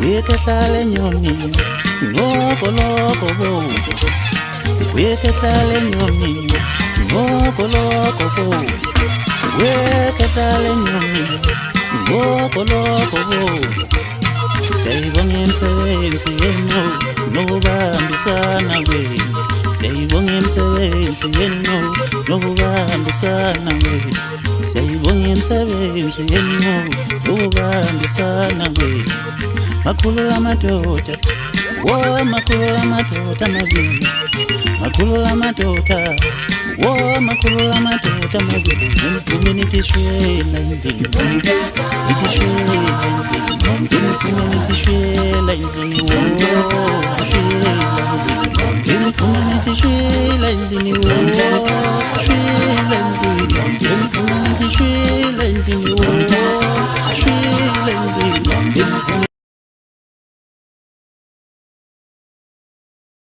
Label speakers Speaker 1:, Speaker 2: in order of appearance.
Speaker 1: Wekehlala enyoni ngokoloko bomvu, wekehlala enyoni ngokoloko bomvu, wekehlala enyoni ngokoloko bomvu. Siyayibonga imisebenzi yenu nokubambisana kwenu, siyayibonga imisebenzi yenu nokubambisana kwenu, siyayibonga imisebenzi yenu nokubambisana kwenu. Makhulu lamadoda, wo makhulu lamadoda mabili, makhulu lamadoda, wo makhulu lamadoda mabili. Nivume nitishwela endlini, nitishwela endlini, nivume nitishwela endlini, wo shwela endlini, nivume nitishwela endlini, wo shwela endlini, nivume nitishwela endlini, wo